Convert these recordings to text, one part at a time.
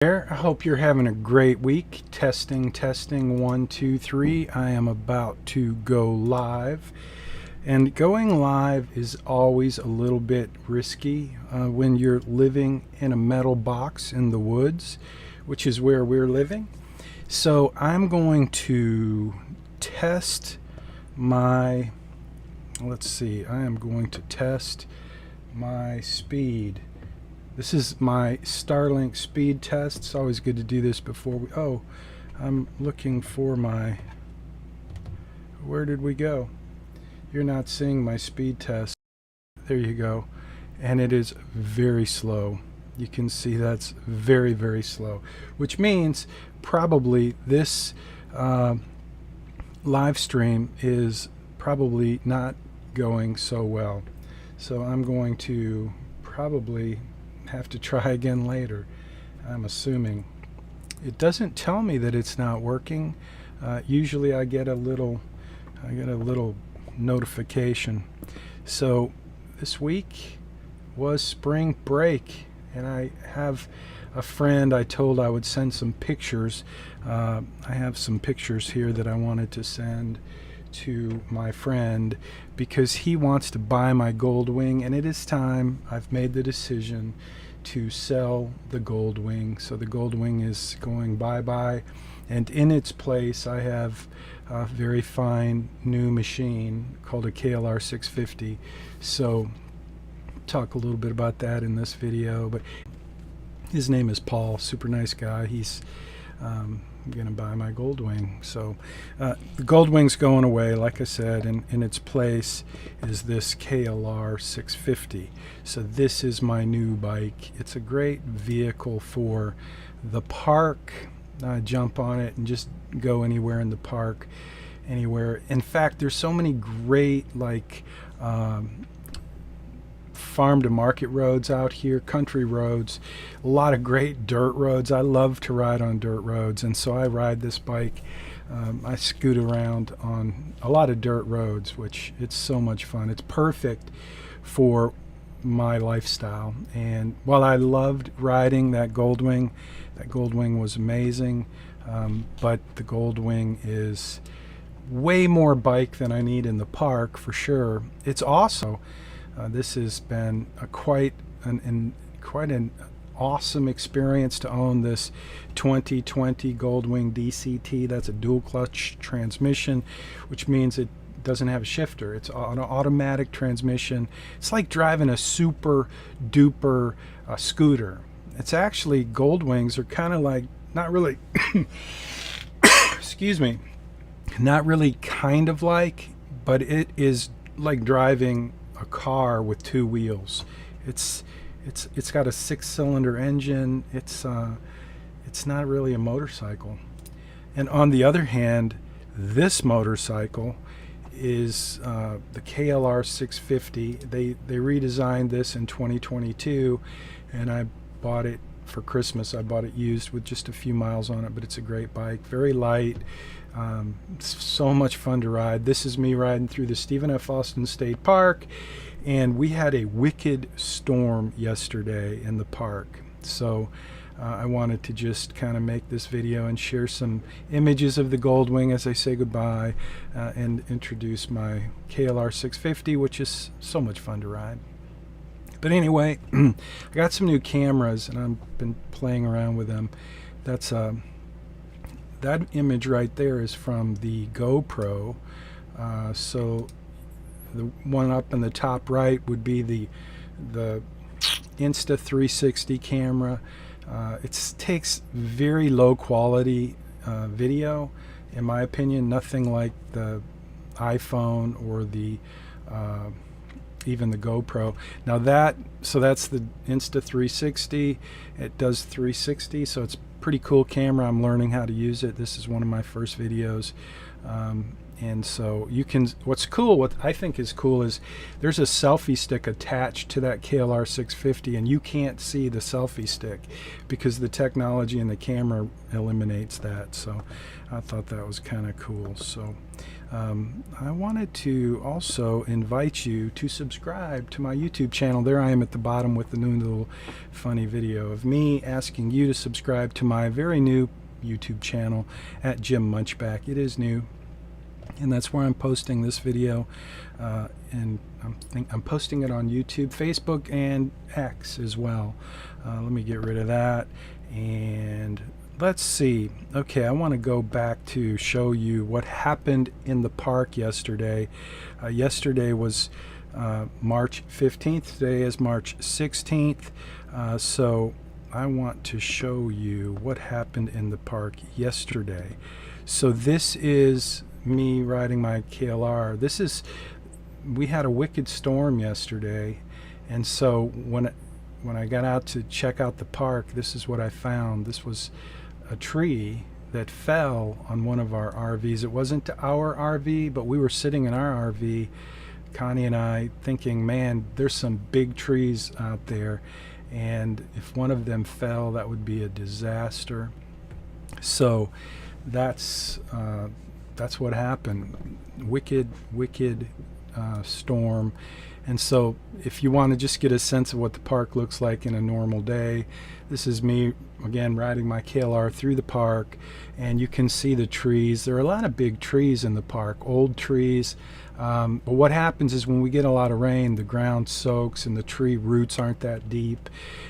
There, I hope you're having a great week. Testing, testing, 1, 2, 3. I am about to go live. And going live is always a little bit risky when you're living in a metal box in the woods, which is where we're living. So I'm going to test my, I am going to test my speed. This is my Starlink speed test. It's always good to do this before we... Oh, I'm looking for my... Where did we go? You're not seeing my speed test. There you go. And it is very slow. You can see that's very, very slow. Which means probably this live stream is probably not going so well. So I'm going to probably have to try again later. I'm assuming. It doesn't tell me that it's not working. Usually I get a little notification. So this week was spring break, and I have a friend I told I would send some pictures. I have some pictures here that I wanted to send to my friend because he wants to buy my Goldwing, and it is time. I've made the decision to sell the Goldwing. So the Goldwing is going bye-bye, and in its place I have a very fine new machine called a KLR 650. So talk a little bit about that in this video. But his name is Paul, super nice guy. He's gonna buy my Goldwing. So the Goldwing's going away, like I said, and in its place is this KLR 650. So this is my new bike. It's a great vehicle for the park. Jump on it and just go anywhere in the park, anywhere. In fact, there's so many great farm to market roads out here, country roads, a lot of great dirt roads. I love to ride on dirt roads, and so I ride this bike. I scoot around on a lot of dirt roads, which it's so much fun. It's perfect for my lifestyle. And while I loved riding that Goldwing was amazing, but the Goldwing is way more bike than I need in the park for sure. It's also this has been quite an awesome experience to own this 2020 Goldwing DCT. That's a dual clutch transmission, which means it doesn't have a shifter. It's an automatic transmission. It's like driving a super duper scooter. It's actually, Goldwings are kind of like, not really excuse me, not really kind of like, but it is like driving a car with two wheels. It's got a 6-cylinder engine. It's not really a motorcycle. And on the other hand, this motorcycle is the KLR 650. They redesigned this in 2022, and I bought it for Christmas. I bought it used with just a few miles on it, but it's a great bike, very light. So much fun to ride. This is me riding through the Stephen F. Austin State Park, and we had a wicked storm yesterday in the park. So I wanted to just kind of make this video and share some images of the Goldwing as I say goodbye, and introduce my KLR 650, which is so much fun to ride. But anyway, I got some new cameras and I've been playing around with them. That's that image right there is from the GoPro. So the one up in the top right would be the Insta360 camera. It takes very low quality video, in my opinion. Nothing like the iPhone or the even the GoPro. Now that's the Insta360. It does 360, so it's a pretty cool camera. I'm learning how to use it. This is one of my first videos. And so you can, what's cool, what I think is cool is there's a selfie stick attached to that KLR 650, and you can't see the selfie stick because the technology in the camera eliminates that. So I thought that was kind of cool. So I wanted to also invite you to subscribe to my YouTube channel. There I am at the bottom with the new little funny video of me asking you to subscribe to my very new YouTube channel at Jim Munchback. It is new, and that's where I'm posting this video, and I'm posting it on YouTube, Facebook, and X as well. Let me get rid of that, and let's see. Okay, I want to go back to show you what happened in the park yesterday. Yesterday was March 15th. Today is March 16th. So I want to show you what happened in the park yesterday. So this is me riding my KLR. We had a wicked storm yesterday, and so when I got out to check out the park, this is what I found. This was a tree that fell on one of our RVs. It wasn't our RV, but we were sitting in our RV, Connie and I, thinking, man, there's some big trees out there, and if one of them fell, that would be a disaster. So that's what happened. Wicked storm. And so if you want to just get a sense of what the park looks like in a normal day, this is me again riding my KLR through the park, and you can see the trees. There are a lot of big trees in the park, old trees. But what happens is when we get a lot of rain, the ground soaks and the tree roots aren't that deep,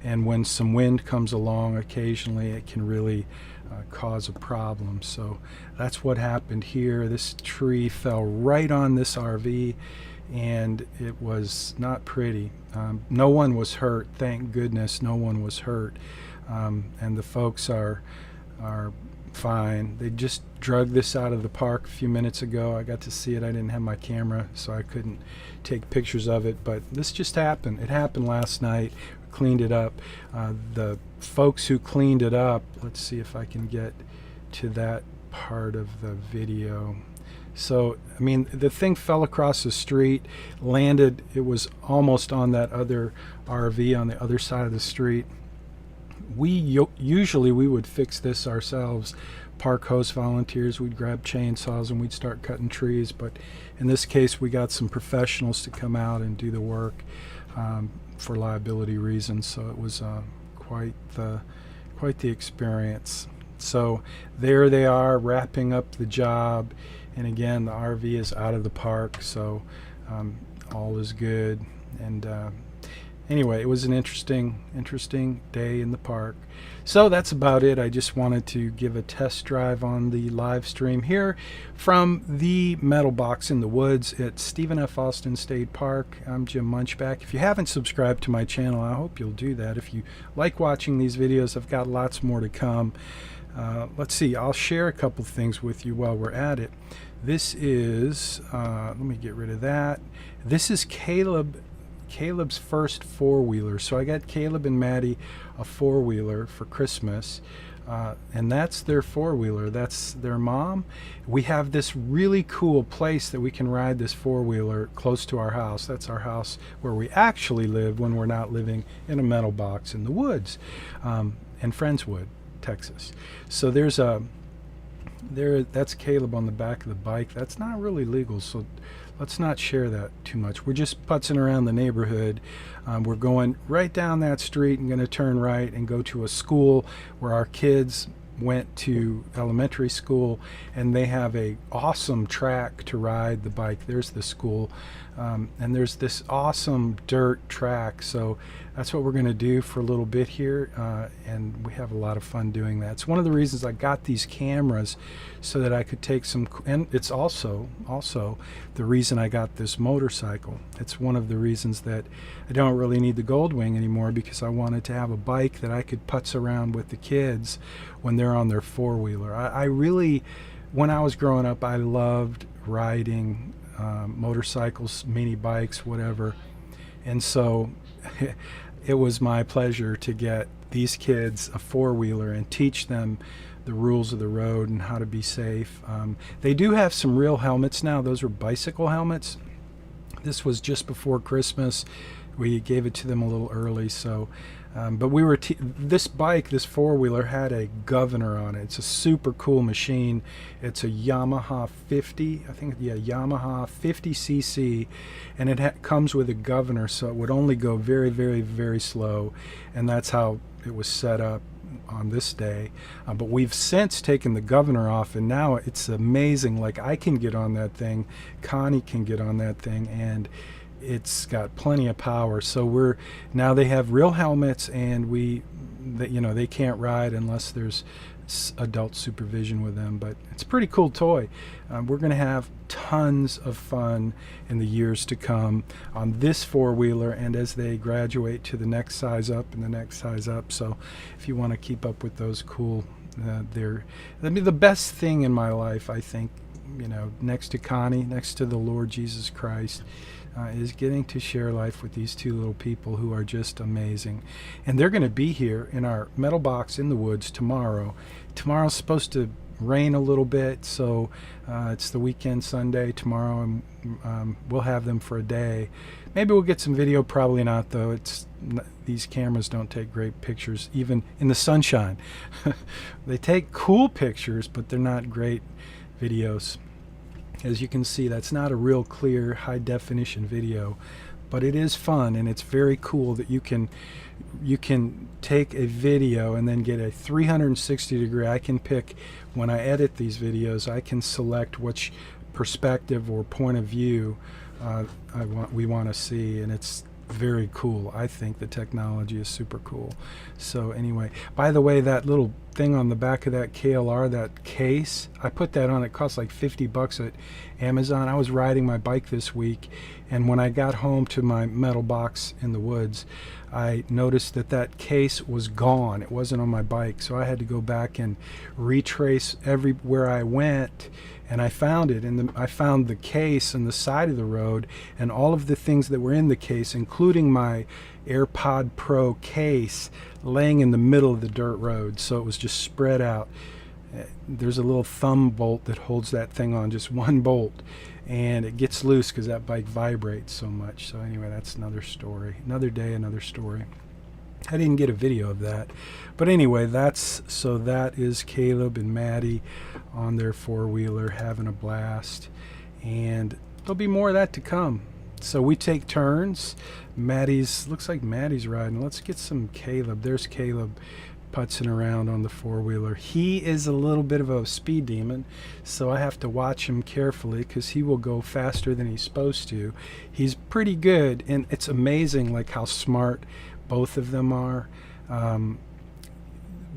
and when some wind comes along occasionally, it can really cause a problem. So that's what happened here. This tree fell right on this RV, and it was not pretty. No one was hurt, thank goodness. No one was hurt, and the folks are fine. They just drug this out of the park a few minutes ago. I got to see it. I didn't have my camera, so I couldn't take pictures of it, but this just happened. It happened last night. Cleaned it up. The folks who cleaned it up, let's see if I can get to that part of the video. So, I mean, the thing fell across the street, landed, it was almost on that other RV on the other side of the street. Usually we would fix this ourselves. Park host volunteers, we'd grab chainsaws and we'd start cutting trees, but in this case we got some professionals to come out and do the work for liability reasons. So it was quite the experience. So there they are wrapping up the job, and again the RV is out of the park, so all is good. And anyway, it was an interesting day in the park. So that's about it. I just wanted to give a test drive on the live stream here from the Metal Box in the Woods at Stephen F. Austin State Park. I'm Jim Munchback. If you haven't subscribed to my channel, I hope you'll do that. If you like watching these videos, I've got lots more to come. Let's see, I'll share a couple things with you while we're at it. This is, let me get rid of that. This is Caleb's first four-wheeler. So I got Caleb and Maddie a four-wheeler for Christmas, and that's their four-wheeler. That's their mom. We have this really cool place that we can ride this four-wheeler close to our house. That's our house where we actually live when we're not living in a metal box in the woods, in Friendswood, Texas. So that's Caleb on the back of the bike. That's not really legal, so let's not share that too much. We're just putzing around the neighborhood. We're going right down that street and going to turn right and go to a school where our kids went to elementary school, and they have a awesome track to ride the bike. There's the school, and there's this awesome dirt track. So that's what we're going to do for a little bit here, and we have a lot of fun doing that. It's one of the reasons I got these cameras, so that I could take some, and it's also the reason I got this motorcycle. It's one of the reasons that I don't really need the Goldwing anymore, because I wanted to have a bike that I could putz around with the kids when they're on their four-wheeler. I really, when I was growing up, I loved riding motorcycles, mini bikes, whatever, and so it was my pleasure to get these kids a four-wheeler and teach them the rules of the road and how to be safe. They do have some real helmets now. Those are bicycle helmets. This was just before Christmas. We gave it to them a little early, so but we were this bike, this four-wheeler, had a governor on it. It's a super cool machine. It's a Yamaha 50, I think, yeah, Yamaha 50cc, and it comes with a governor, so it would only go very, very, very slow, and that's how it was set up on this day. But we've since taken the governor off, and now it's amazing. Like, I can get on that thing, Connie can get on that thing, and it's got plenty of power. So now they have real helmets, and they can't ride unless there's adult supervision with them. But it's a pretty cool toy. We're going to have tons of fun in the years to come on this four-wheeler, and as they graduate to the next size up and the next size up. So if you want to keep up with those cool, that'd be the best thing in my life, I think, next to Connie, next to the Lord Jesus Christ, is getting to share life with these two little people who are just amazing. And they're going to be here in our metal box in the woods tomorrow. Tomorrow's supposed to rain a little bit, so it's the weekend, Sunday, tomorrow, and we'll have them for a day. Maybe we'll get some video, probably not, though. These cameras don't take great pictures, even in the sunshine. They take cool pictures, but they're not great videos. As you can see, that's not a real clear high definition video, but it is fun, and it's very cool that you can take a video and then get a 360 degree. I can pick, when I edit these videos, I can select which perspective or point of view we want to see, and it's very cool. I think the technology is super cool. So anyway, by the way, that little thing on the back of that KLR, that case, I put that on. It cost like 50 bucks at Amazon. I was riding my bike this week, and when I got home to my metal box in the woods, I noticed that case was gone. It wasn't on my bike, so I had to go back and retrace everywhere I went, and I found it. And I found the case on the side of the road, and all of the things that were in the case, including my AirPod Pro case, laying in the middle of the dirt road. So it was just spread out. There's a little thumb bolt that holds that thing on, just one bolt, and it gets loose because that bike vibrates so much. So anyway, that's another story. Another day, another story. I didn't get a video of that, but anyway, that is Caleb and Maddie on their four-wheeler having a blast, and there'll be more of that to come. So we take turns. Looks like Maddie's riding. Let's get some Caleb. There's Caleb putzing around on the four-wheeler. He is a little bit of a speed demon, so I have to watch him carefully because he will go faster than he's supposed to. He's pretty good, and it's amazing like how smart both of them are.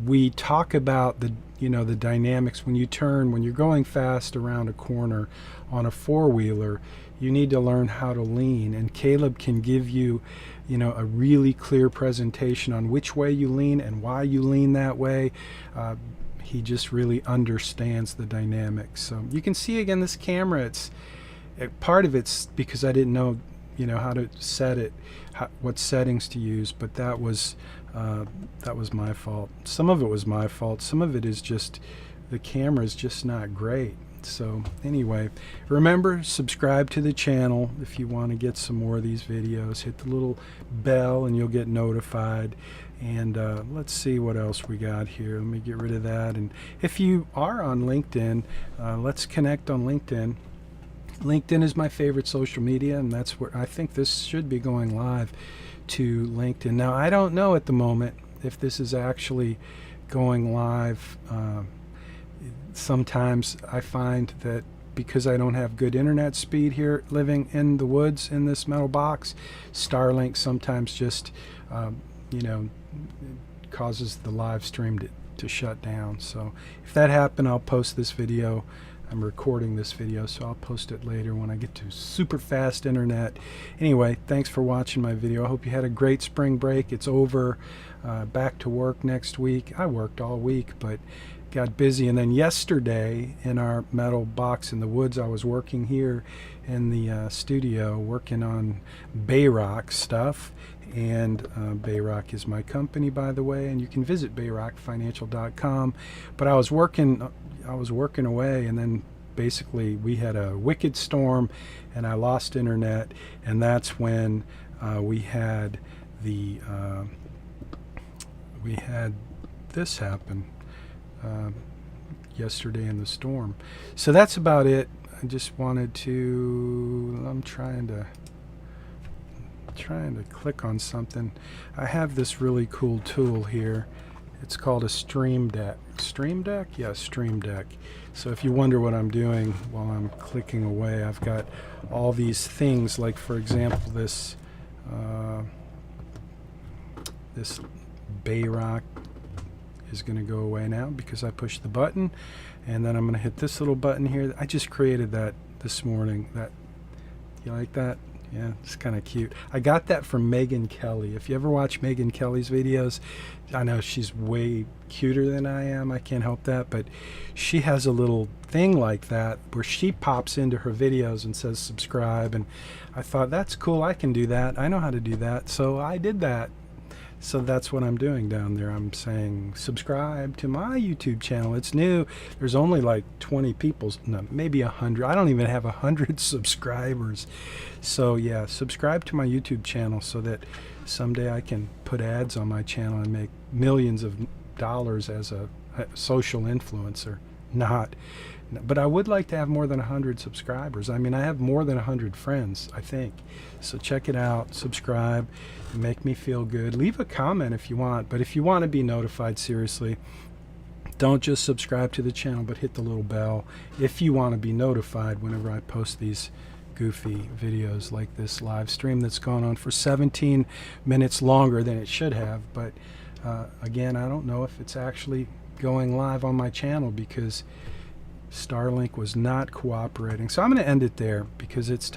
We talk about the dynamics when you're going fast around a corner on a four-wheeler. You need to learn how to lean, and Caleb can give you a really clear presentation on which way you lean and why you lean that way. He just really understands the dynamics. So you can see again, this camera, part of it's because I didn't know how to set it, what settings to use, but that was my fault. Some of it was my fault. Some of it is just the camera is just not great. So anyway, remember, subscribe to the channel if you want to get some more of these videos. Hit the little bell and you'll get notified. And let's see what else we got here. Let me get rid of that. And if you are on LinkedIn, let's connect on LinkedIn. LinkedIn is my favorite social media, and that's where I think this should be going live to LinkedIn. Now, I don't know at the moment if this is actually going live. Sometimes I find that because I don't have good internet speed here living in the woods in this metal box, Starlink sometimes just causes the live stream to shut down. So if that happened, I'll post this video. I'm recording this video, so I'll post it later when I get to super fast internet. Anyway, thanks for watching my video. I hope you had a great spring break. It's over. Back to work next week. I worked all week, but got busy. And then yesterday in our metal box in the woods, I was working here in the studio working on Bayrock stuff. And Bayrock is my company, by the way, and you can visit bayrockfinancial.com. But I was working away, and then basically we had a wicked storm and I lost internet, and that's when we had this happen yesterday in the storm. So that's about it. I just wanted to, I'm trying to click on something. I have this really cool tool here. It's called a Stream Deck. Stream Deck? Yeah, Stream Deck. So if you wonder what I'm doing while I'm clicking away, I've got all these things, like for example this this Bayrock is going to go away now because I pushed the button, and then I'm going to hit this little button here. I just created that this morning. That, you like that? Yeah, it's kind of cute. I got that from Megan Kelly. If you ever watch Megan Kelly's videos, I know she's way cuter than I am. I can't help that. But she has a little thing like that where she pops into her videos and says subscribe. And I thought, that's cool. I can do that. I know how to do that. So I did that. So that's what I'm doing down there. I'm saying subscribe to my YouTube channel. It's new. There's only like 20 people, no, maybe 100. I don't even have 100 subscribers. So yeah, subscribe to my YouTube channel so that someday I can put ads on my channel and make millions of dollars as a social influencer. But I would like to have more than 100 subscribers. I mean, I have more than 100 friends, I think. So check it out, subscribe, make me feel good. Leave a comment if you want, but if you want to be notified, seriously, don't just subscribe to the channel, but hit the little bell if you want to be notified whenever I post these goofy videos like this live stream that's gone on for 17 minutes longer than it should have. But again, I don't know if it's actually going live on my channel because Starlink was not cooperating. So I'm going to end it there because it's time.